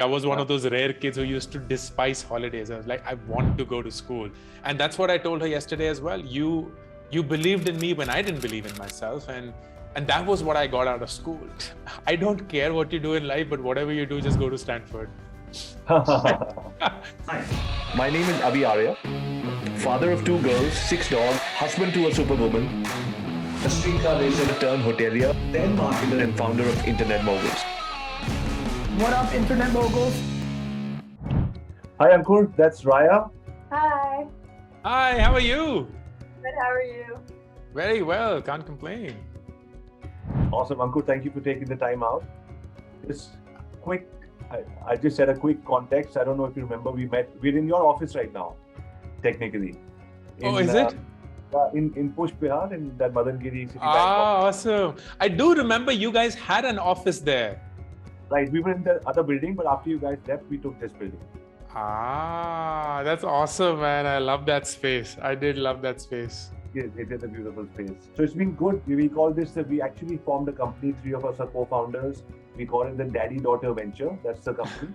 I was one of those rare kids who used to despise holidays. I was like, I want to go to school. And that's what I told her yesterday as well. You believed in me when I didn't believe in myself. And that was what I got out of school. I don't care what you do in life, but whatever you do, just go to Stanford. Hi, my name is Avi Arya, father of 2 girls, 6 dogs, husband to a superwoman, a streetcar racer turned hotelier, then marketer and founder of Internet Moguls. What up, Internet Moguls? Hi, Ankur. That's Raya. Hi. Hi, how are you? Good, how are you? Very well, can't complain. Awesome, Ankur. Thank you for taking the time out. Just quick, I just said a quick context. I don't know if you remember, we met. We're in your office right now, technically. Is it? In Push Bihar, in that Madangiri City Bank Ah, office. awesome. I do remember you guys had an office there. Right, we were in the other building, but after you guys left, we took this building. Ah, that's awesome, man. I love that space. I did love that space. It is a beautiful space. So it's been good. We call this, we actually formed a company. 3 of us are co-founders. We call it the Daddy-Daughter Venture. That's the company.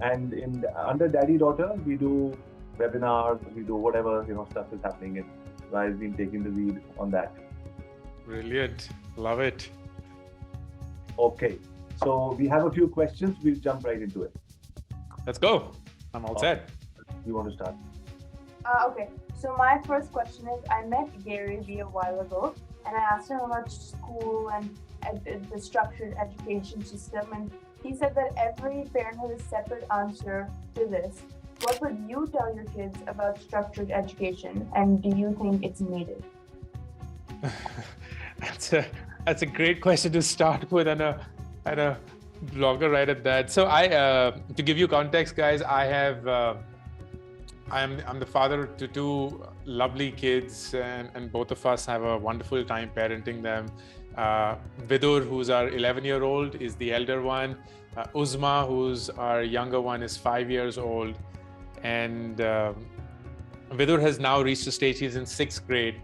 And under Daddy-Daughter, we do webinars, we do whatever, stuff is happening. And Raya's been taking the lead on that. Brilliant. Love it. Okay. So we have a few questions. We'll jump right into it. Let's go. I'm all set. You want to start? Okay, so my first question is, I met Gary Vee a while ago and I asked him about school and the structured education system, and he said that every parent has a separate answer to this. What would you tell your kids about structured education, and do you think it's needed? That's a great question to start with, and a blogger right at that. So to give you context, guys, I'm the father to 2 lovely kids, and both of us have a wonderful time parenting them. Vidur, who's our 11-year-old, is the elder one. Uzma, who's our younger one, is 5 years old. And Vidur has now reached a stage, he's in 6th grade.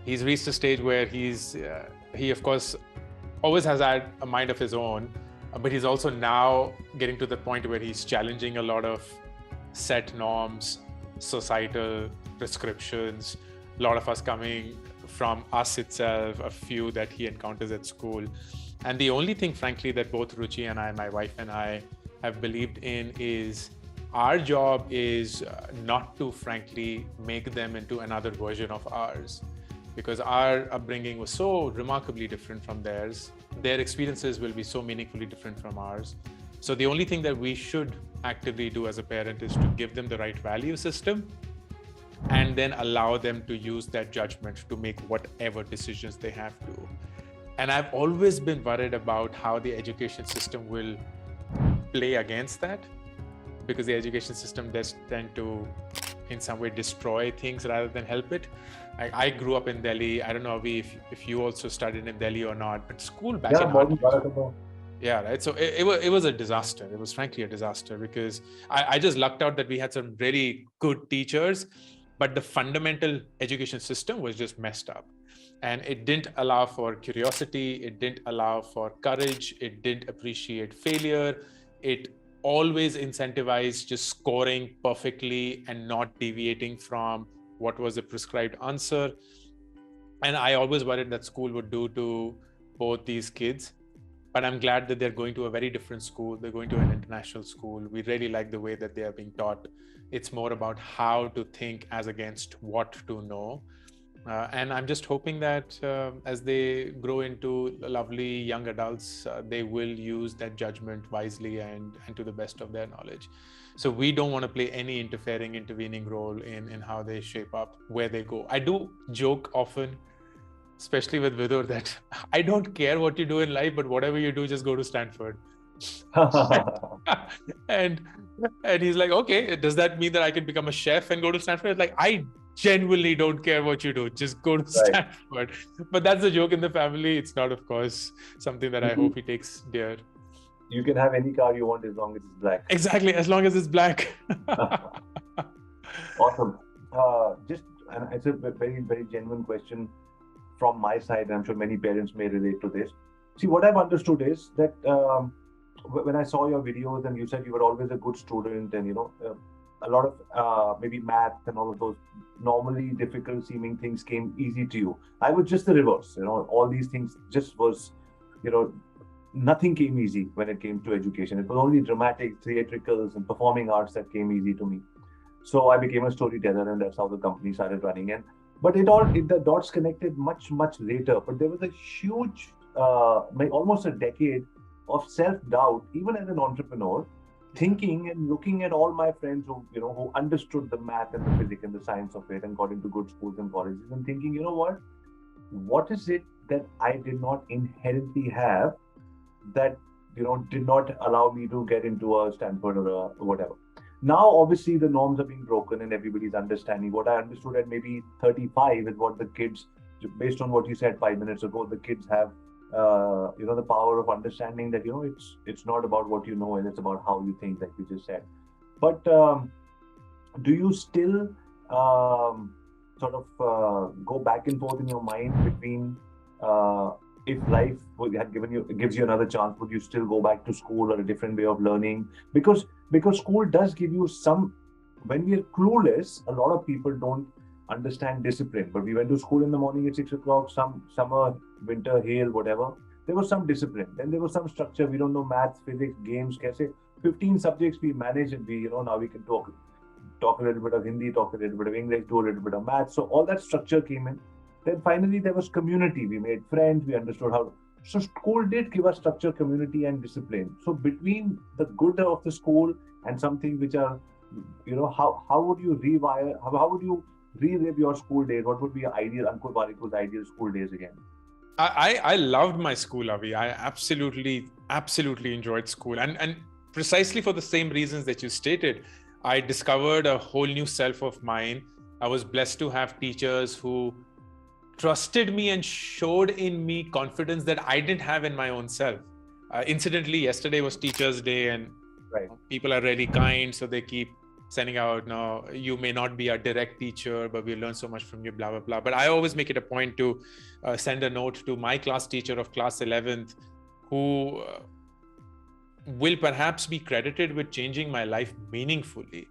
He's reached a stage where he of course always has had a mind of his own, but he's also now getting to the point where he's challenging a lot of set norms, societal prescriptions, a lot of us coming from us itself, a few that he encounters at school. And the only thing, frankly, that both Ruchi and I, my wife and I, have believed in is our job is not to, frankly, make them into another version of ours, because our upbringing was so remarkably different from theirs. Their experiences will be so meaningfully different from ours. So the only thing that we should actively do as a parent is to give them the right value system and then allow them to use that judgment to make whatever decisions they have to. And I've always been worried about how the education system will play against that, because the education system does tend to, in some way, destroy things rather than help it. I grew up in Delhi. I don't know, Avi, if you also studied in Delhi or not, but school back in Bharat. Yeah, right. So it was a disaster. It was frankly a disaster, because I just lucked out that we had some really good teachers, but the fundamental education system was just messed up. And it didn't allow for curiosity. It didn't allow for courage. It didn't appreciate failure. It always incentivized just scoring perfectly and not deviating from what was the prescribed answer. And I always worried that school would do to both these kids. But I'm glad that they're going to a very different school. They're going to an international school. We really like the way that they are being taught. It's more about how to think as against what to know. And I'm just hoping that as they grow into lovely young adults, they will use that judgment wisely and to the best of their knowledge. So we don't want to play any intervening role in how they shape up, where they go. I do joke often, especially with Vidur, that I don't care what you do in life, but whatever you do, just go to Stanford. and he's like, okay, does that mean that I can become a chef and go to Stanford? It's like, I genuinely don't care what you do, just go to Stanford. But that's a joke in the family. It's not, of course, something that I hope he takes dear. You can have any car you want as long as it's black. Exactly, as long as it's black. Awesome. And it's a very, very genuine question from my side. I'm sure many parents may relate to this. See, what I've understood is that when I saw your videos and you said you were always a good student and, a lot of maybe math and all of those normally difficult seeming things came easy to you. I was just the reverse, all these things just was, nothing came easy when it came to education. It was only dramatic, theatricals and performing arts that came easy to me. So I became a storyteller and that's how the company started running. But the dots connected much, much later. But there was a huge, almost a decade of self-doubt, even as an entrepreneur, thinking and looking at all my friends who understood the math and the physics and the science of it and got into good schools and colleges and thinking, what is it that I did not inherently have that, did not allow me to get into a Stanford or a whatever. Now, obviously, the norms are being broken and everybody's understanding. What I understood at maybe 35 is what the kids, based on what you said 5 minutes ago, the kids have, the power of understanding that, it's not about what you know and it's about how you think, like you just said. But do you still sort of go back and forth in your mind between if life gives you another chance, would you still go back to school or a different way of learning? Because school does give you some, when we are clueless, a lot of people don't understand discipline. But we went to school in the morning at 6 o'clock, summer, winter, hail, whatever. There was some discipline. Then there was some structure. We don't know maths, physics, games, 15 subjects we manage and now we can talk a little bit of Hindi, talk a little bit of English, do a little bit of maths. So all that structure came in. Then finally there was community. We made friends. We understood how. So school did give us structure, community, and discipline. So between the good of the school and something which are, how would you rewire? How would you relive your school days? What would be your ideal Ankur Parik's ideal school days again? I loved my school, Avi. I absolutely enjoyed school, and precisely for the same reasons that you stated. I discovered a whole new self of mine. I was blessed to have teachers who trusted me and showed in me confidence that I didn't have in my own self. Incidentally, yesterday was Teachers' Day, and people are really kind, so they keep sending out, no, you may not be a direct teacher, but we learn so much from you, blah, blah, blah. But I always make it a point to send a note to my class teacher of class 11th, who will perhaps be credited with changing my life meaningfully.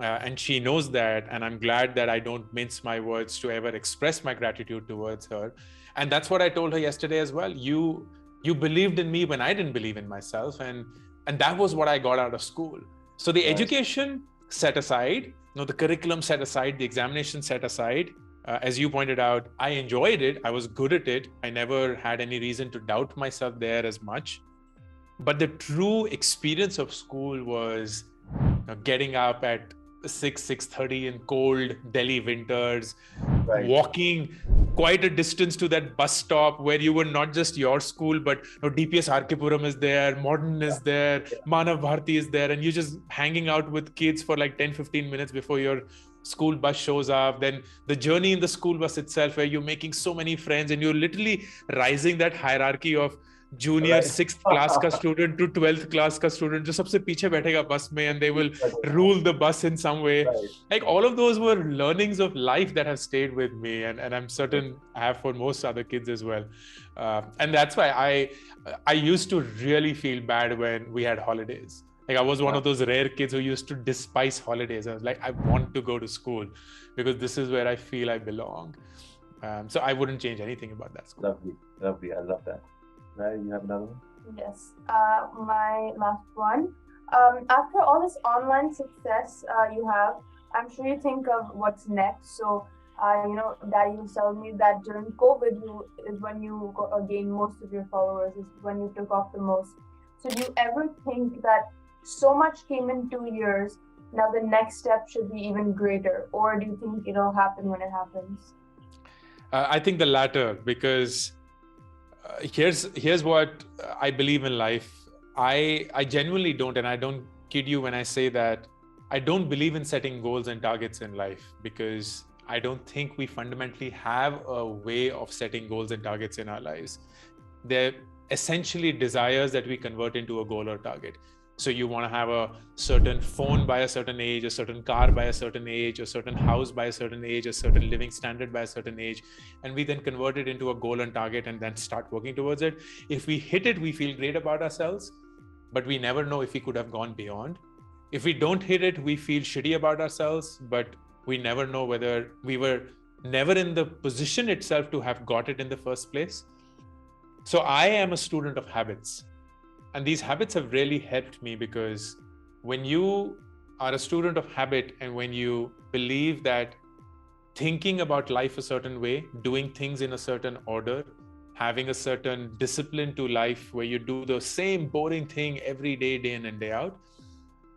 And she knows that, and I'm glad that I don't mince my words to ever express my gratitude towards her. And that's what I told her yesterday as well. You believed in me when I didn't believe in myself, and that was what I got out of school. So the education set aside, the curriculum set aside, the examination set aside. As you pointed out, I enjoyed it. I was good at it. I never had any reason to doubt myself there as much. But the true experience of school was getting up at 6:30 in cold Delhi winters, walking quite a distance to that bus stop where you were not just your school, but DPS Arkepuram is there, Modern is there, Manav Bharati is there, and you're just hanging out with kids for like 10-15 minutes before your school bus shows up. Then the journey in the school bus itself, where you're making so many friends and you're literally rising that hierarchy of junior 6th class ka student to 12th class ka student, jo sabse piche baithega bus mein, and they will rule the bus in some way. Like all of those were learnings of life that have stayed with me, and I'm certain I have for most other kids as well. And that's why I used to really feel bad when we had holidays. Like I was one of those rare kids who used to despise holidays. I was like, I want to go to school because this is where I feel I belong. So I wouldn't change anything about that school. Lovely. I love that. Right, you have another one? Yes. My last one. After all this online success you have, I'm sure you think of what's next. So, Daddy was telling me that during COVID is when you gained most of your followers, is when you took off the most. So do you ever think that so much came in 2 years, now the next step should be even greater? Or do you think it'll happen when it happens? I think the latter, because here's what I believe in life. I genuinely don't, and I don't kid you when I say that I don't believe in setting goals and targets in life, because I don't think we fundamentally have a way of setting goals and targets in our lives. They're essentially desires that we convert into a goal or target. So you want to have a certain phone by a certain age, a certain car by a certain age, a certain house by a certain age, a certain living standard by a certain age. And we then convert it into a goal and target and then start working towards it. If we hit it, we feel great about ourselves. but we never know if we could have gone beyond. If we don't hit it, we feel shitty about ourselves, but we never know whether we were never in the position itself to have got it in the first place. So I am a student of habits. And these habits have really helped me, because when you are a student of habit and when you believe that thinking about life a certain way, doing things in a certain order, having a certain discipline to life where you do the same boring thing every day, day in and day out,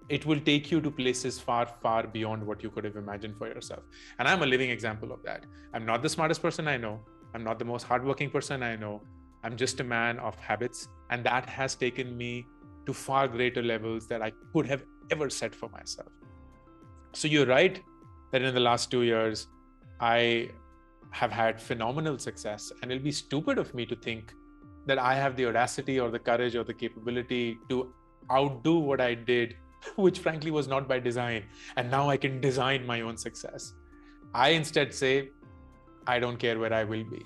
it will take you to places far, far beyond what you could have imagined for yourself. And I'm a living example of that. I'm not the smartest person I know. I'm not the most hardworking person I know. I'm just a man of habits. And that has taken me to far greater levels that I could have ever set for myself. So you're right that in the last 2 years, I have had phenomenal success, and it'll be stupid of me to think that I have the audacity or the courage or the capability to outdo what I did, which frankly was not by design. And now I can design my own success. I instead say, I don't care where I will be.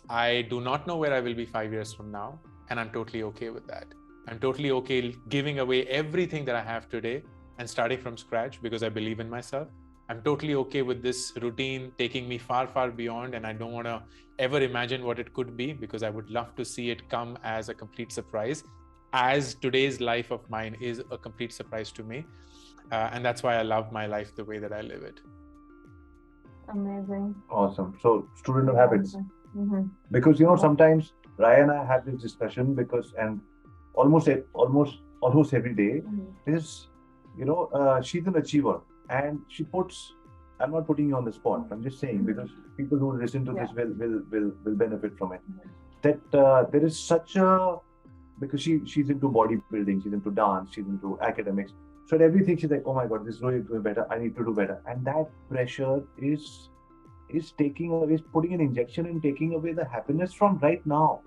I do not know where I will be 5 years from now, and I'm totally okay with that. I'm totally okay giving away everything that I have today and starting from scratch because I believe in myself. I'm totally okay with this routine taking me far, far beyond, and I don't want to ever imagine what it could be, because I would love to see it come as a complete surprise, as today's life of mine is a complete surprise to me. And that's why I love my life the way that I live it. Amazing. Awesome. So, student of habits. Mm-hmm. Because, sometimes Raya and I have this discussion and almost every day is, she's an achiever. And she puts, I'm not putting you on the spot, I'm just saying, because people who listen to this will benefit from it. That there is such a, because she's into bodybuilding, she's into dance, she's into academics. So at everything she's like, oh my God, this is really doing better, I need to do better. And that pressure is putting an injection and taking away the happiness from right now.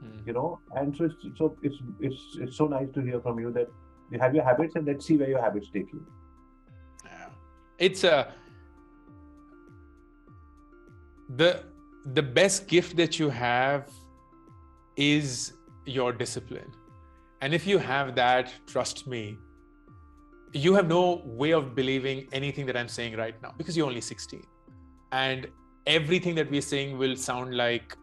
And so it's so nice to hear from you that you have your habits, and let's see where your habits take you. It's the best gift that you have is your discipline. And if you have that, trust me, you have no way of believing anything that I'm saying right now, because you're only 16. And everything that we're saying will sound like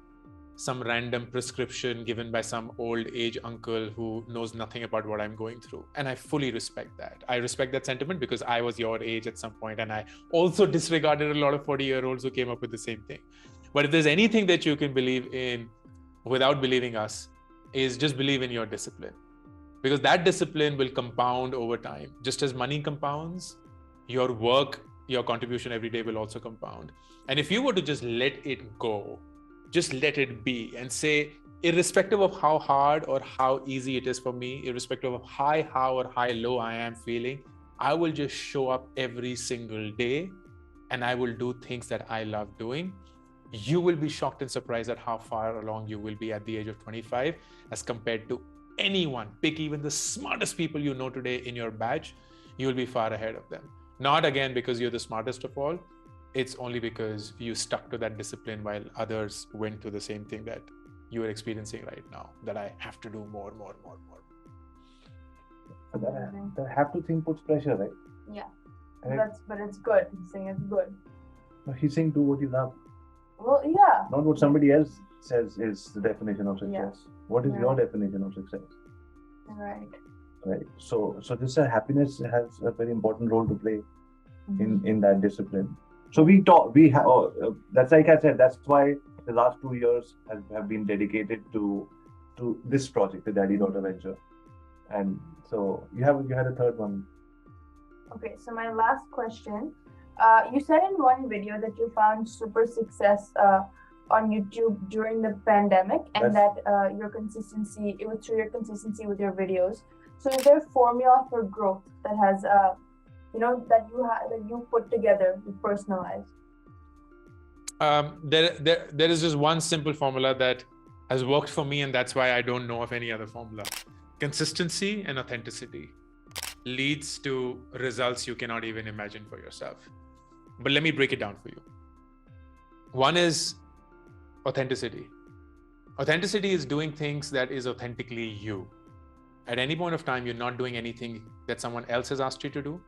some random prescription given by some old age uncle who knows nothing about what I'm going through. And I fully respect that. I respect that sentiment because I was your age at some point, and I also disregarded a lot of 40-year-olds who came up with the same thing. But if there's anything that you can believe in without believing us, is just believe in your discipline. Because that discipline will compound over time. Just as money compounds, your work, your contribution every day will also compound. And if you were to just let it go, just let it be, and say, irrespective of how hard or how easy it is for me, irrespective of how or high low I am feeling, I will just show up every single day and I will do things that I love doing. You will be shocked and surprised at how far along you will be at the age of 25 as compared to anyone. Pick even the smartest people you know today in your batch, you will be far ahead of them. Not again because you're the smartest of all. It's only because you stuck to that discipline while others went to the same thing that you are experiencing right now, that I have to do more. The have to thing puts pressure, right? Yeah. But it's good. He's saying it's good. He's saying do what you love. Well, yeah. Not what somebody else says is the definition of success. Yeah. What is your definition of success? Right. So this happiness has a very important role to play in that discipline. So that's like I said, that's why the last 2 years have been dedicated to this project, the Daddy-Daughter venture. And so you had a third one. Okay, so my last question, you said in one video that you found super success on YouTube during the pandemic, and that it was through your consistency with your videos. So is there a formula for growth that has that you put together, you personalized? There is just one simple formula that has worked for me, and that's why I don't know of any other formula. Consistency and authenticity leads to results you cannot even imagine for yourself. But let me break it down for you. One is authenticity. Authenticity is doing things that is authentically you. At any point of time, you're not doing anything that someone else has asked you to do.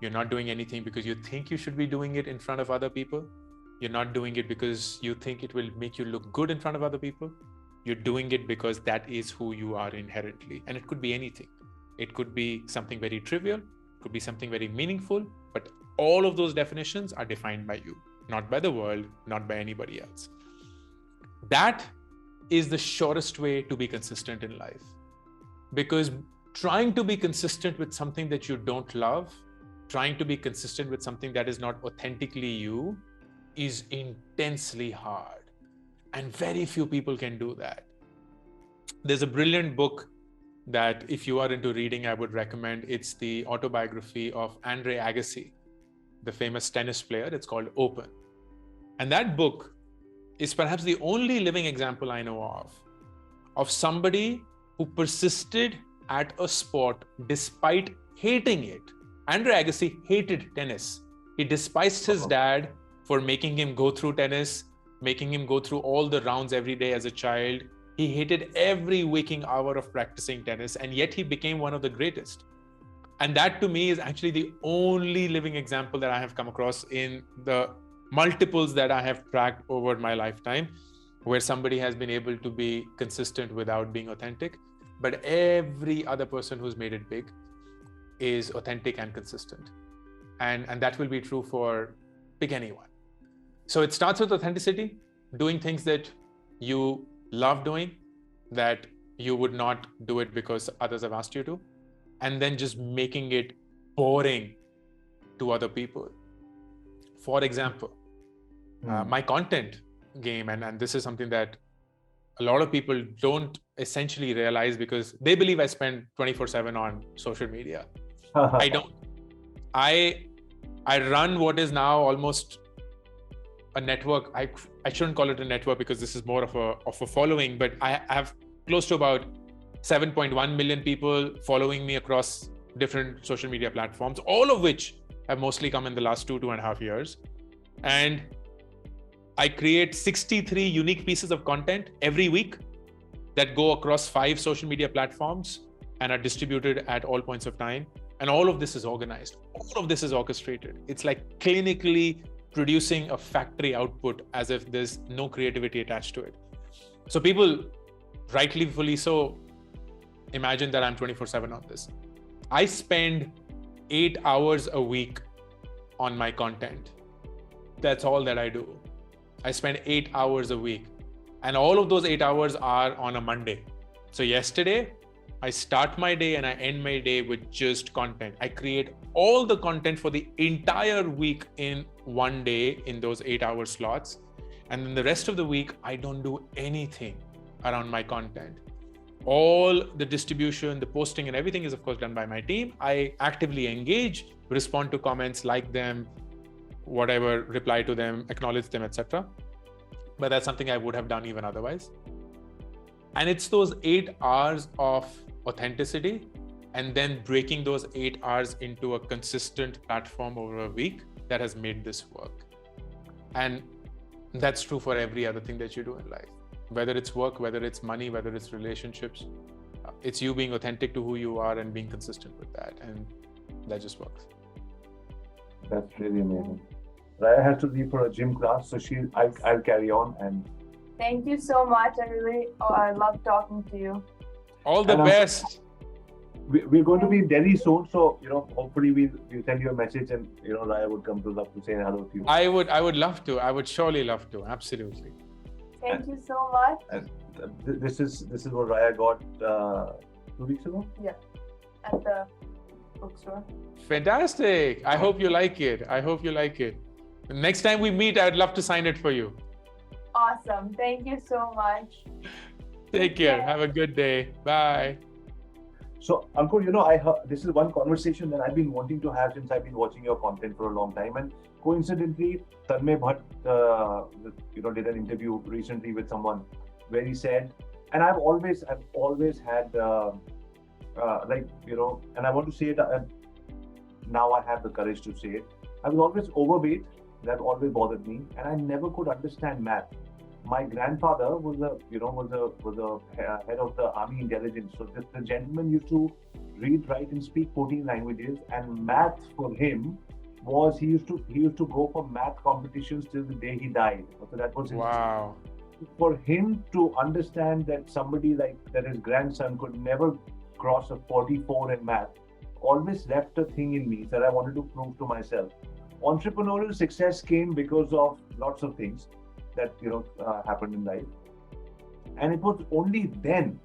You're not doing anything because you think you should be doing it in front of other people. You're not doing it because you think it will make you look good in front of other people. You're doing it because that is who you are inherently. And it could be anything. It could be something very trivial, it could be something very meaningful, but all of those definitions are defined by you, not by the world, not by anybody else. That is the surest way to be consistent in life. Because trying to be consistent with something that you don't love, trying to be consistent with something that is not authentically you, is intensely hard. And very few people can do that. There's a brilliant book that if you are into reading, I would recommend. It's the autobiography of Andre Agassi, the famous tennis player. It's called Open. And that book is perhaps the only living example I know of somebody who persisted at a sport despite hating it. Andre Agassi hated tennis. He despised his dad for making him go through tennis, making him go through all the rounds every day as a child. He hated every waking hour of practicing tennis, and yet he became one of the greatest. And that to me is actually the only living example that I have come across in the multiples that I have tracked over my lifetime, where somebody has been able to be consistent without being authentic. But every other person who's made it big is authentic and consistent. And that will be true for pick anyone. So it starts with authenticity, doing things that you love doing, that you would not do it because others have asked you to, and then just making it boring to other people. For example, my content game, and this is something that a lot of people don't essentially realize because they believe I spend 24/7 on social media. I don't. I run what is now almost a network. I shouldn't call it a network because this is more of a following, but I have close to about 7.1 million people following me across different social media platforms, all of which have mostly come in the last 2.5 years. And I create 63 unique pieces of content every week that go across 5 social media platforms and are distributed at all points of time. And all of this is organized. All of this is orchestrated. It's like clinically producing a factory output as if there's no creativity attached to it. So people, rightly fully so, imagine that I'm 24/7 on this. I spend 8 hours a week on my content. That's all that I do. I spend 8 hours a week. And all of those 8 hours are on a Monday. So yesterday, I start my day and I end my day with just content. I create all the content for the entire week in one day in those 8-hour slots. And then the rest of the week, I don't do anything around my content. All the distribution, the posting and everything is of course done by my team. I actively engage, respond to comments, like them, whatever, reply to them, acknowledge them, etc. But that's something I would have done even otherwise. And it's those 8 hours of authenticity and then breaking those 8 hours into a consistent platform over a week that has made this work. And that's true for every other thing that you do in life. Whether it's work, whether it's money, whether it's relationships, it's you being authentic to who you are and being consistent with that. And that just works. That's really amazing. Raya has to leave for a gym class, so I'll carry on. And thank you so much. I love talking to you. All the best. We're going to be in Delhi soon, so hopefully we'll send you a message, and Raya would come to love to say hello to you. I would love to. I would surely love to. Absolutely. Thank you so much. And this is what Raya got 2 weeks ago. Yeah, at the bookstore. Fantastic. I hope you like it. Next time we meet, I'd love to sign it for you. Awesome. Thank you so much. Take care. Have a good day. Bye. So, Ankur, I heard this is one conversation that I've been wanting to have since I've been watching your content for a long time. And coincidentally, Tanmay Bhatt, did an interview recently with someone where he said, and I've always had, and I want to say it, now I have the courage to say it. I was always overweight. That always bothered me, and I never could understand math. my grandfather was a head of the army intelligence. So the gentleman used to read, write, and speak 14 languages, and math for him was he used to go for math competitions till the day he died. So that was his. Wow. For him to understand that somebody like that, his grandson could never cross a 44 in math, always left a thing in me that I wanted to prove to myself. Entrepreneurial success came because of lots of things that happened in life, and it was only then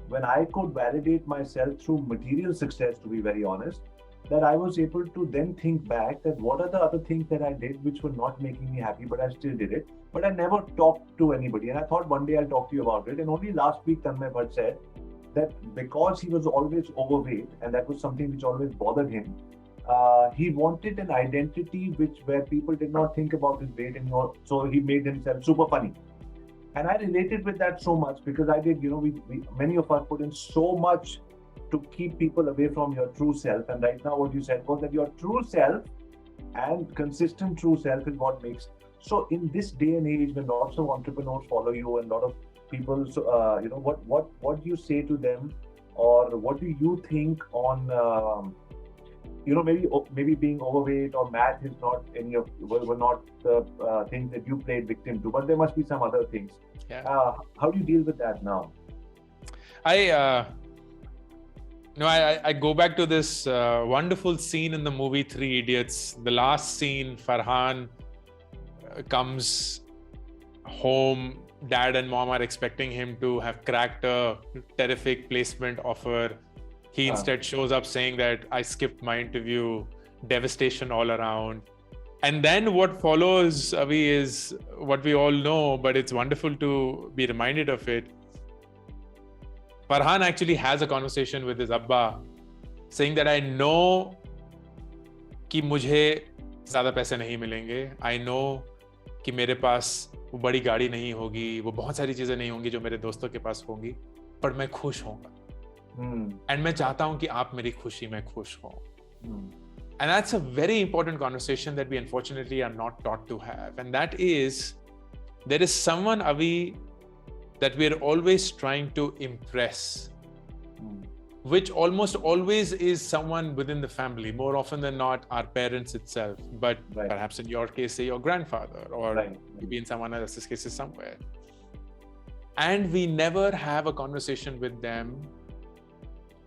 when I could validate myself through material success, to be very honest, that I was able to then think back that what are the other things that I did which were not making me happy, but I still did it. But I never talked to anybody. And I thought one day I'll talk to you about it. And only last week, Tanmay Bhatt said that because he was always overweight, and that was something which always bothered him, he wanted an identity where people did not think about his weight anymore. So he made himself super funny. And I related with that so much because I did, many of us put in so much to keep people away from your true self. And right now what you said was that your true self and consistent true self is what makes. So in this day and age, when lots of entrepreneurs follow you and a lot of people, what do you say to them, or what do you think on, maybe being overweight or math is not were not the things that you played victim to, but there must be some other things. Yeah. How do you deal with that now? I go back to this wonderful scene in the movie Three Idiots. The last scene, Farhan comes home. Dad and mom are expecting him to have cracked a terrific placement offer. He instead shows up saying that I skipped my interview, devastation all around. And then what follows, Avi, is what we all know, but it's wonderful to be reminded of it. Farhan actually has a conversation with his Abba saying that I know कि मुझे ज़्यादा पैसे नहीं मिलेंगे. I know कि मेरे पास वो बड़ी गाड़ी नहीं होगी, वो बहुत सारी चीज़ें नहीं होंगी जो मेरे दोस्तों के पास होंगी, पर मैं खुश होऊंगा. And मैं चाहता हूं कि आप मेरी खुशी में खुश हो. And that's a very important conversation that we unfortunately are not taught to have. And that is, there is someone, Avi, that we are always trying to impress, which almost always is someone within the family, more often than not our parents itself, but perhaps in your case, say your grandfather, or maybe in someone else's case somewhere. And we never have a conversation with them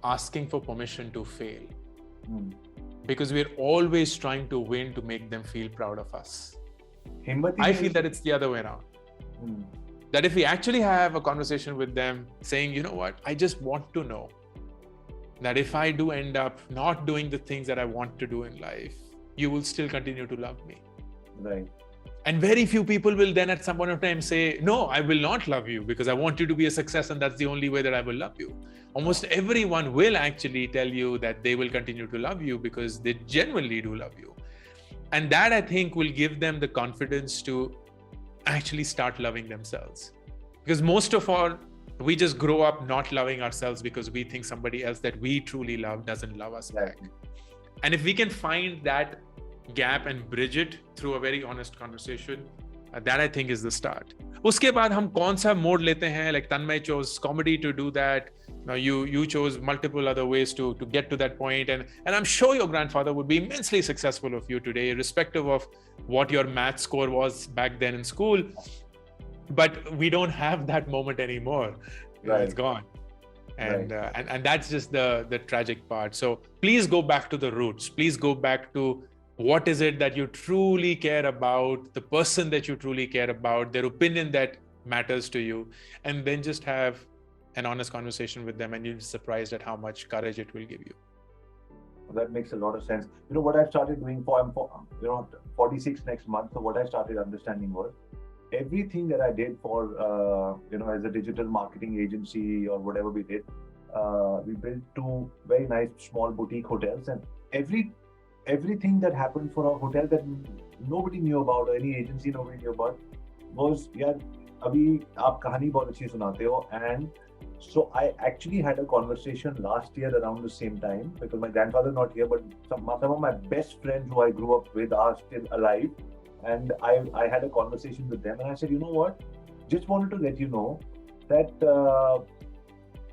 asking for permission to fail, because we're always trying to win to make them feel proud of us. I feel that it's the other way around. That if we actually have a conversation with them saying, you know what, I just want to know that if I do end up not doing the things that I want to do in life, you will still continue to love me. Right. And very few people will then at some point of time say, no, I will not love you because I want you to be a success and that's the only way that I will love you. Almost everyone will actually tell you that they will continue to love you because they genuinely do love you. And that, I think, will give them the confidence to actually start loving themselves. Because most of all, we just grow up not loving ourselves because we think somebody else that we truly love doesn't love us back. And if we can find that gap and bridge it through a very honest conversation, that I think is the start. उसके बाद हम कौन सा mode लेते हैं? Like Tanmay chose comedy to do that. Now you chose multiple other ways to get to that point, and I'm sure your grandfather would be immensely successful of you today, irrespective of what your math score was back then in school. But we don't have that moment anymore. It's gone. And and that's just the tragic part. So please go back to the roots. Please go back to what is it that you truly care about, the person that you truly care about, their opinion that matters to you, and then just have an honest conversation with them, and you'll be surprised at how much courage it will give you. That makes a lot of sense. You know what I started doing I'm 46 next month. So what I started understanding was everything that I did for as a digital marketing agency or whatever we did, we built 2 very nice small boutique hotels, and everything that happened for a hotel that nobody knew about, or any agency nobody knew about, was अभी आप कहानी बहुत अच्छी सुनाते हो. And so I actually had a conversation last year around the same time, because my grandfather not here, but some of my best friends who I grew up with are still alive, and I had a conversation with them, and I said, you know what, just wanted to let you know that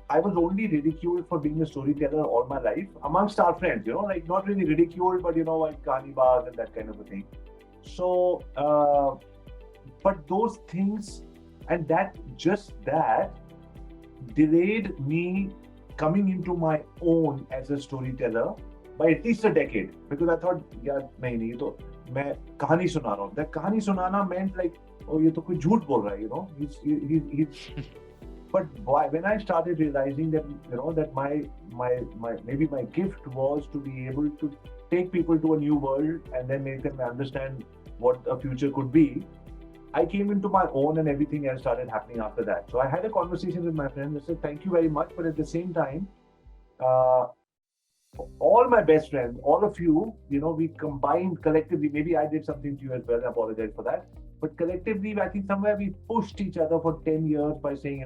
I was only ridiculed for being a storyteller all my life amongst our friends, like not really ridiculed, but like Kahani Baaz and that kind of a thing. So, but those things and that delayed me coming into my own as a storyteller by at least a decade, because I thought, yaar, nahi, to मैं कहानी सुना रहा हूँ. That कहानी सुनाना meant like, oh, ये तो कोई झूठ बोल रहा है, he's But when I started realizing that, that maybe my gift was to be able to take people to a new world and then make them understand what a future could be, I came into my own and everything else started happening after that. So I had a conversation with my friends. I said, thank you very much. But at the same time, all my best friends, all of you, we combined collectively. Maybe I did something to you as well. I apologize for that. But collectively, I think somewhere we pushed each other for 10 years by saying,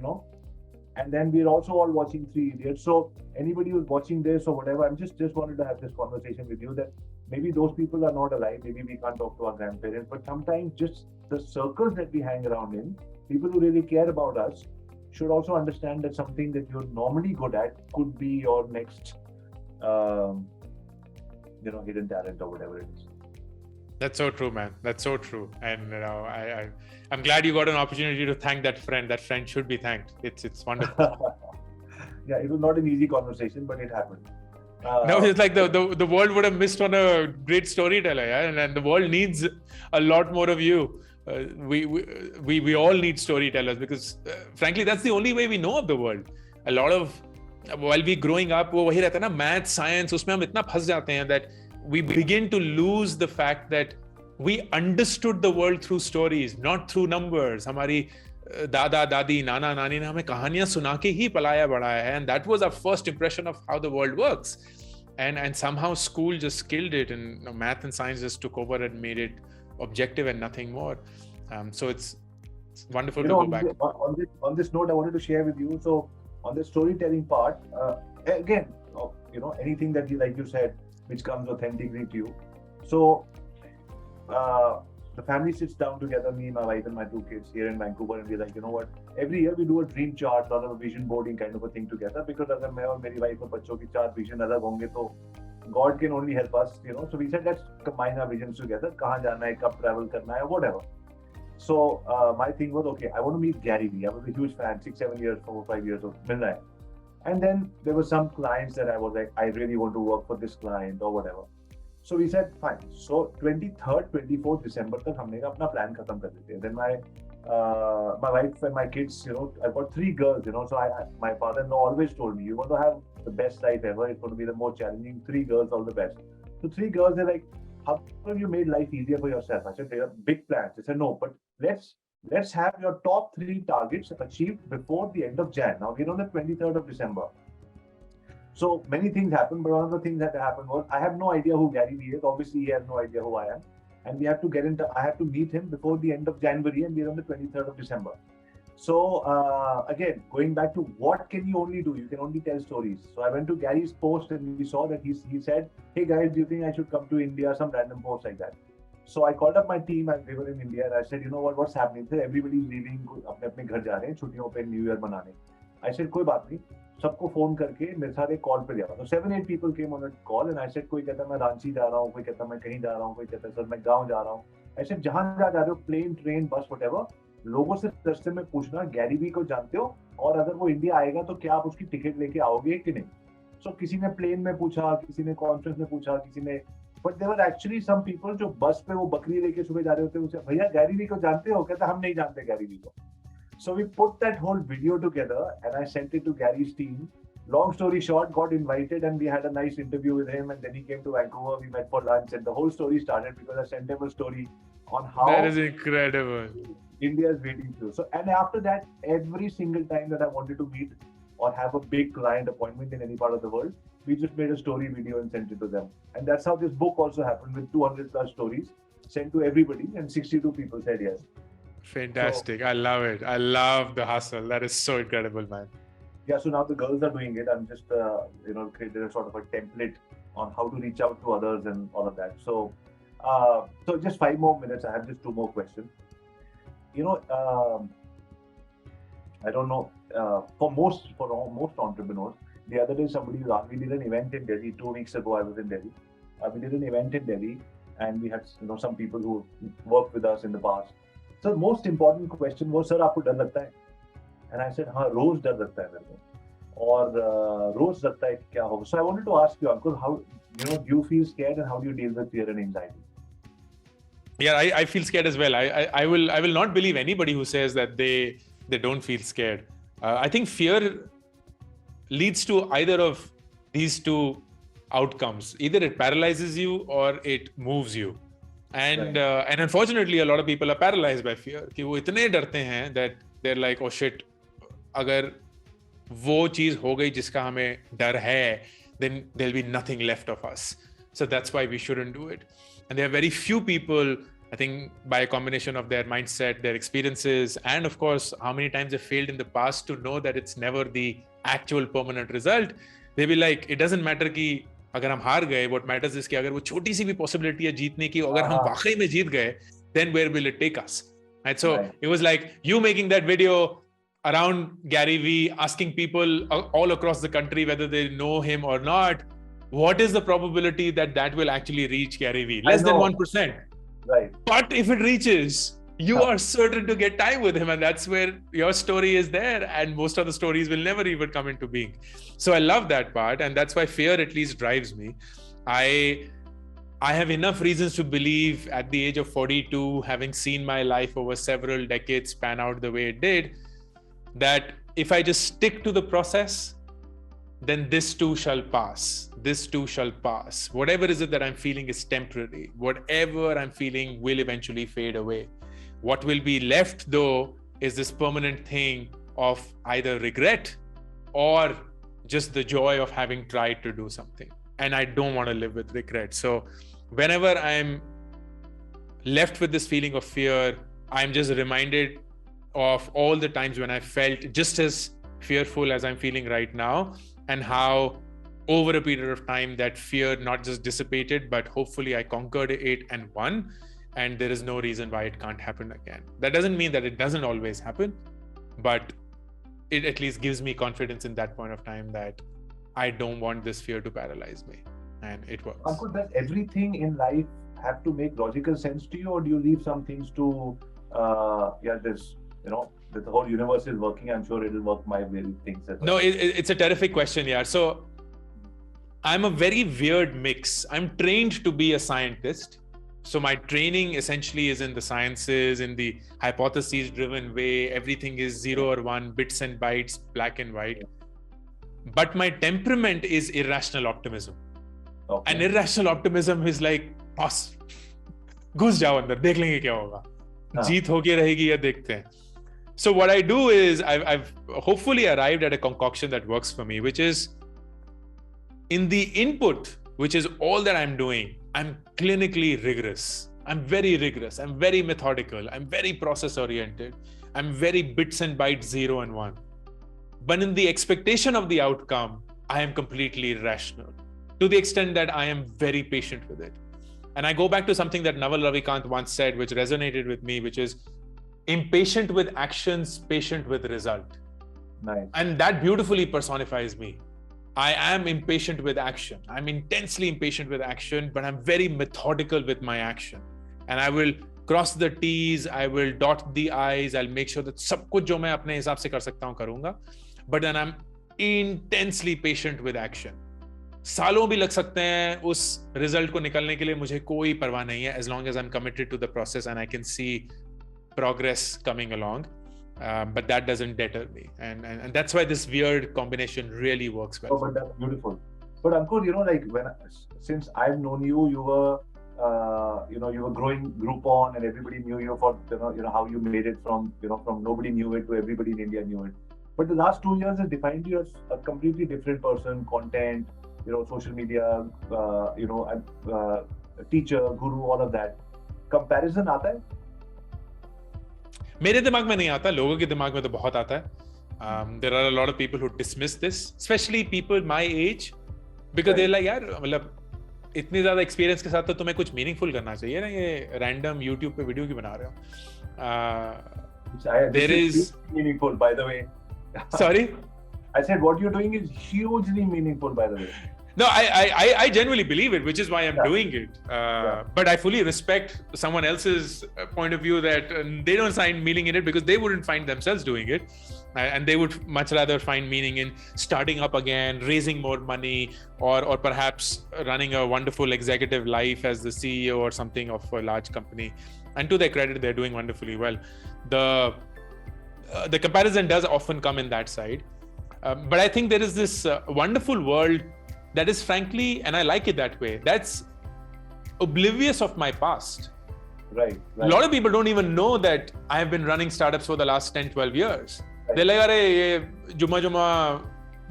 and then we're also all watching Three Idiots. So anybody who's watching this or whatever, I'm just wanted to have this conversation with you that maybe those people are not alive. Maybe we can't talk to our grandparents, but sometimes just the circles that we hang around in, people who really care about us, should also understand that something that you're normally good at could be your next, hidden talent or whatever it is. That's so true, man. That's so true. And I'm glad you got an opportunity to thank that friend. That friend should be thanked. It's wonderful. Yeah, it was not an easy conversation, but it happened. No, it's like the world would have missed on a great storyteller, yeah? And the world needs a lot more of you. We all need storytellers because, frankly, that's the only way we know of the world. A lot of, while we growing up, वो वही रहता है ना, math, science, उसमें हम इतना फंस जाते हैं that we begin to lose the fact that we understood the world through stories, not through numbers. हमारी दादा दादी नाना नानी ने हमें कहानियां सुना के ही पलाया बढ़ाया है, and that was our first impression of how the world works. And somehow school just killed it, and math and science just took over and made it objective and nothing more. So it's wonderful to go back. On this note, I wanted to share with you. So on the storytelling part, again, anything that like you said, which comes authentically to you. So the family sits down together, me, my wife, and my two kids here in Vancouver, and we're like, you know what? Every year we do a dream chart or a vision boarding kind of a thing together, because अगर मैं और मेरी wife और बच्चों की 4 vision अलग होंगे तो God can only help us, So we said let's combine our visions together. कहाँ जाना है, कब travel करना है, whatever. So my thing was, okay, I want to meet Gary Vee. I was a huge fan, 6-7 years, 4-5 years old, मिल रहा है. And then there were some clients that I was like, I really want to work for this client or whatever. So we said, fine. So 23rd, 24th December तक हमने का अपना plan खत्म कर देते हैं. Then my wife and my kids, I've got 3 girls, So my father-in-law always told me, you want to have the best life ever. It's going to be the most challenging. 3 girls, all the best. So 3 girls, they're like, how have you made life easier for yourself? I said, they are big plans. They said, no, but let's have your top 3 targets achieved before the end of Jan. Now we're on the 23rd of December. So many things happened, but one of the things that happened was I have no idea who Gary Vee is. Obviously, he has no idea who I am. And we have to I have to meet him before the end of January, and we're on the 23rd of December. So again, going back to what can you only do? You can only tell stories. So I went to Gary's post and we saw that he said, hey guys, do you think I should come to India? Some random post like that. So I called up my team and they were in India, and I said, you know what's happening? So everybody's leaving, अपने घर जा रहे हैं छुट्टियों पे New Year मनाने. I said, कोई बात नहीं, सबको फोन करके मेरे साथ एक कॉल पे जाओ. So 7-8 people came on a call, and I said, कोई कहता मैं रांची जा रहा हूँ, कोई कहता मैं कहीं जा रहा हूँ, कोई कहता सर मैं गाँव जा रहा हूँ. I said, जहाँ जा रहे हो, प्लेन, ट्रेन, बस, whatever, लोगों से रास्ते में पूछना गैरी वी को जानते हो, और अगर वो इंडिया आएगा तो क्या आप उसकी टिकट लेके आओगे कि नहीं. So किसी ने प्लेन में पूछा, किसी ने कॉन्फ्रेंस में पूछा, किसी ने, but there were actually some people जो बस पे वो बकरी लेके सुबह जा रहे होते हैं, उसे भैया गैरी वी को जानते हो? कहता हम नहीं जानते गैरी वी को. So we put that whole video together and I sent it to Gary's team. Long story short, got invited and we had a nice interview with him, and then he came to Vancouver. We met for lunch, and the whole story started because I sent him a story on how that is incredible. India is waiting through. So, and after that, every single time that I wanted to meet or have a big client appointment in any part of the world, we just made a story video and sent it to them. And that's how this book also happened, with 200 plus stories sent to everybody, and 62 people said yes. Fantastic. So, I love it. I love the hustle. That is so incredible, man. Yeah, so now the girls are doing it. I'm just, created a sort of a template on how to reach out to others and all of that. So, so just 5 more minutes. I have just 2 more questions. I don't know, for most entrepreneurs. The other day somebody was asked, we did an event in Delhi 2 weeks ago. I was in Delhi. We did an event in Delhi, and we had some people who worked with us in the past. So the most important question was, sir, आपको डर लगता है? And I said, हाँ, रोज डर लगता है मेरे को, और रोज लगता है क्या होगा. So I wanted to ask you, Ankur, how do you feel scared, and how do you deal with fear and anxiety? Yeah, I feel scared as well. I will not believe anybody who says that they don't feel scared. I think fear leads to either of these two outcomes. Either it paralyzes you or it moves you. And and unfortunately, a lot of people are paralyzed by fear. कि वो इतने डरते हैं that they're like, oh shit, अगर वो चीज हो गई जिसका हमें डर है, then there'll be nothing left of us. So that's why we shouldn't do it. And there are very few people, I think, by a combination of their mindset, their experiences, and of course, how many times they failed in the past, to know that it's never the actual permanent result. They be like, it doesn't matter कि अगर हम हार गए, what matters is कि अगर वो छोटी सी भी possibility है जीतने की, अगर हम वाकई में जीत गए, then where will it take us? Right? So it was like you making that video around Gary Vee, asking people all across the country whether they know him or not. What is the probability that will actually reach Gary Vee? Less than 1%. Right. But if it reaches, you are certain to get time with him, and that's where your story is there, and most of the stories will never even come into being. So I love that part, and that's why fear at least drives me. I have enough reasons to believe at the age of 42, having seen my life over several decades pan out the way it did, that if I just stick to the process, then this too shall pass. This too shall pass. Whatever is it that I'm feeling is temporary. Whatever I'm feeling will eventually fade away. What will be left though is this permanent thing of either regret or just the joy of having tried to do something. And I don't want to live with regret. So whenever I'm left with this feeling of fear, I'm just reminded of all the times when I felt just as fearful as I'm feeling right now, and how over a period of time that fear not just dissipated, but hopefully I conquered it and won. And there is no reason why it can't happen again. That doesn't mean that it doesn't always happen, but it at least gives me confidence in that point of time that I don't want this fear to paralyze me, and it works. Ankur, does everything in life have to make logical sense to you, or do you leave some things to, that the whole universe is working, I'm sure it'll work my way with things. No, it's a terrific question, yeah. So I'm a very weird mix. I'm trained to be a scientist. So my training essentially is in the sciences, in the hypothesis-driven way. Everything is 0 or 1, bits and bytes, black and white. But my temperament is irrational optimism. Okay. And irrational optimism is like, boss, घुस जाओ अंदर, देख लेंगे क्या होगा. जीत होके रहेगी या देखते हैं. So what I do is I've hopefully arrived at a concoction that works for me, which is in the input, which is all that I'm doing, I'm clinically rigorous. I'm very rigorous. I'm very methodical. I'm very process oriented. I'm very bits and bytes, 0 and 1. But in the expectation of the outcome, I am completely irrational, to the extent that I am very patient with it. And I go back to something that Naval Ravikant once said, which resonated with me, which is impatient with actions, patient with result. Nice. And that beautifully personifies me. I am impatient with action. I'm intensely impatient with action, but I'm very methodical with my action. And I will cross the T's, I will dot the I's, I'll make sure that सब कुछ जो मैं अपने हिसाब से कर सकता हूँ करूँगा. But then I'm intensely patient with action. सालों भी लग सकते हैं उस result को निकलने के लिए, मुझे कोई परवाह नहीं है, as long as I'm committed to the process and I can see progress coming along. But that doesn't deter me, and that's why this weird combination really works well. Oh, but that's beautiful. But Ankur, since I've known you, you were growing Groupon, and everybody knew you for how you made it from nobody knew it to everybody in India knew it. But the last 2 years has defined you as a completely different person. Content, social media, teacher, guru, all of that. Comparison आता है? मेरे दिमाग में नहीं आता, लोगों के दिमाग में तो बहुत आता है. There are a lot of people who dismiss this, especially people my age, because they're like, यार मतलब इतनी ज़्यादा एक्सपीरियंस के साथ तो तुम्हें कुछ मीनिंगफुल करना चाहिए ना, ये रैंडम यूट्यूब पे वीडियो क्यों बना रहे हो. There is meaningful, by the way. Sorry? I said what you're doing is hugely meaningful, by the way. No, I genuinely believe it, which is why I'm doing it. But I fully respect someone else's point of view that they don't find meaning in it because they wouldn't find themselves doing it. And they would much rather find meaning in starting up again, raising more money, or perhaps running a wonderful executive life as the CEO or something of a large company. And to their credit, they're doing wonderfully well. The comparison does often come in that side. But I think there is this wonderful world that is frankly, and I like it that way, that's oblivious of my past. Right. A lot of people don't even know that I have been running startups for the last 10, 12 years. Right. They're like, अरे ये जुम्मा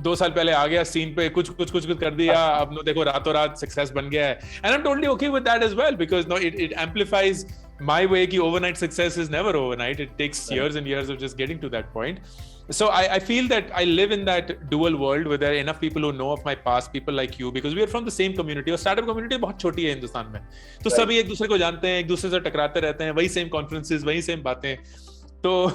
2 साल पहले आ गया scene पे कुछ कर दिया अब नो देखो रातों रात success बन गया है. And I'm totally okay with that as well because no, it amplifies my way कि overnight success is never overnight. It takes years and years of just getting to that point. So I feel that I live in that dual world where there are enough people who know of my past, people like you, because we are from the same community. और startup community बहुत छोटी है हिंदुस्तान में, तो सभी एक दूसरे को जानते हैं, एक दूसरे से टकराते रहते हैं, वही same conferences, वही same बातें, तो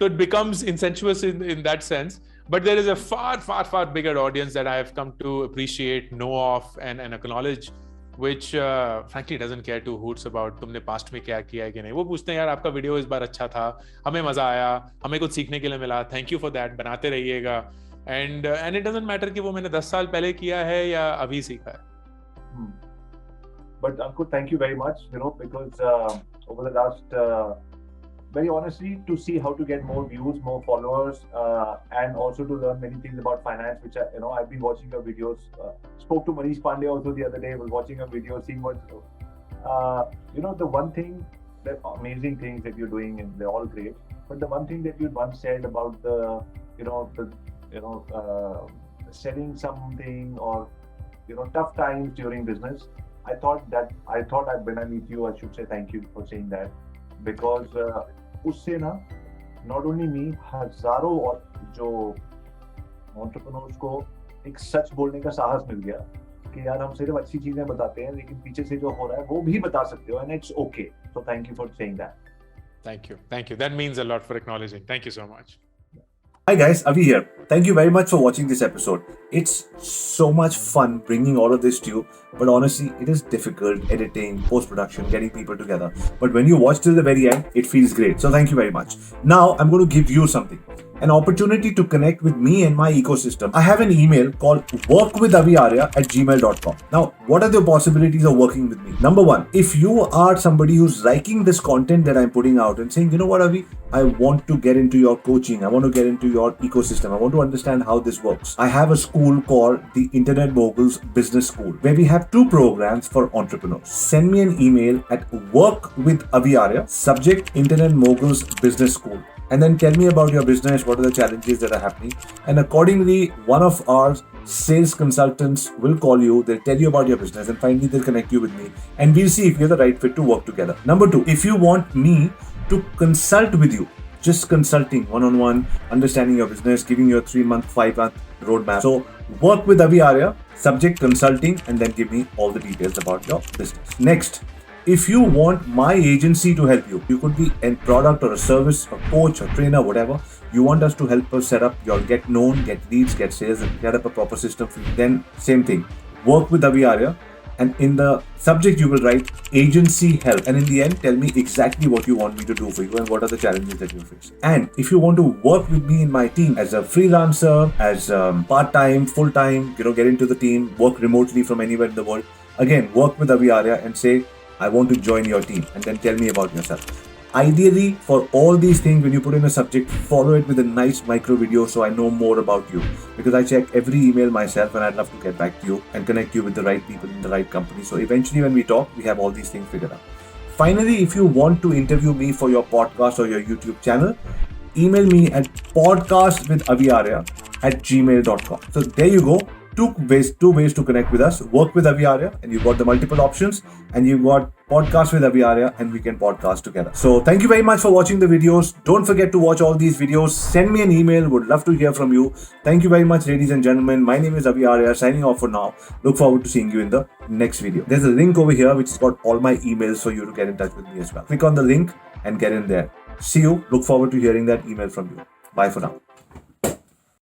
it becomes incestuous in that sense. But there is a far bigger audience that I have come to appreciate, know of, and acknowledge, which frankly doesn't care two hoots about तुमने past में क्या किया है कि नहीं. वो पूछते हैं यार आपका वीडियो इस बार अच्छा था, हमें मजा आया, हमें कुछ सीखने के लिए मिला, thank you for that, बनाते रहिएगा. And it doesn't matter कि वो मैंने 10 साल पहले किया है या अभी सीखा है. But Ankur, thank you very much, because over the last very honestly, to see how to get more views, more followers, and also to learn many things about finance, which I've been watching your videos. Spoke to Manish Pandey also the other day. Was watching a video, seeing what the one thing, the amazing things that you're doing, and they're all great. But the one thing that you once said about the selling something or tough times during business, I thought when I meet you, I should say thank you for saying that, because उससे ना not only me, हजारों और जो entrepreneurs को एक सच बोलने का साहस मिल गया कि यार हम सिर्फ अच्छी चीजें बताते हैं लेकिन पीछे से जो हो रहा है वो भी बता सकते हो, and it's okay. So thank you for saying that. Thank you. That means a lot for acknowledging. Thank you so much. Hi guys, Avi here. Thank you very much for watching this episode. It's so much fun bringing all of this to you, but honestly, it is difficult editing, post-production, getting people together. But when you watch till the very end, it feels great. So thank you very much. Now, I'm going to give you something. An opportunity to connect with me and my ecosystem. I have an email called workwithaviarya@gmail.com. Now, what are the possibilities of working with me? Number one, if you are somebody who's liking this content that I'm putting out and saying, you know what, Avi, I want to get into your coaching. I want to get into your ecosystem. I want to understand how this works. I have a school called the Internet Moguls Business School, where we have 2 programs for entrepreneurs. Send me an email at workwithaviarya, subject Internet Moguls Business School. And then tell me about your business, what are the challenges that are happening. And accordingly, one of our sales consultants will call you, they'll tell you about your business, and finally they'll connect you with me. And we'll see if you're the right fit to work together. Number 2, if you want me to consult with you, just consulting one-on-one, understanding your business, giving you a 3-month, 5-month roadmap. So work with Avi Arya, subject consulting, and then give me all the details about your business. Next, if you want my agency to help you, you could be a product or a service, a coach or trainer, whatever. You want us to help us set up your get known, get leads, get sales, and get up a proper system for you. Then same thing, work with Avi Arya, and in the subject you will write agency help, and in the end tell me exactly what you want me to do for you and what are the challenges that you face. And if you want to work with me in my team as a freelancer, as part-time, full-time, get into the team, work remotely from anywhere in the world, again, work with Avi Arya and say, I want to join your team, and then tell me about yourself. Ideally, for all these things, when you put in a subject, follow it with a nice micro video so I know more about you. Because I check every email myself and I'd love to get back to you and connect you with the right people in the right company. So eventually when we talk, we have all these things figured out. Finally, if you want to interview me for your podcast or your YouTube channel, email me at podcastwithaviarya@gmail.com. So there you go. Two ways to connect with us. Work with Avi Arya, and you've got the multiple options, and you've got podcast with Avi Arya, and we can podcast together. So thank you very much for watching the videos. Don't forget to watch all these videos. Send me an email. Would love to hear from you. Thank you very much, ladies and gentlemen. My name is Avi Arya, signing off for now. Look forward to seeing you in the next video. There's a link over here which has got all my emails for you to get in touch with me as well. Click on the link and get in there. See you. Look forward to hearing that email from you. Bye for now.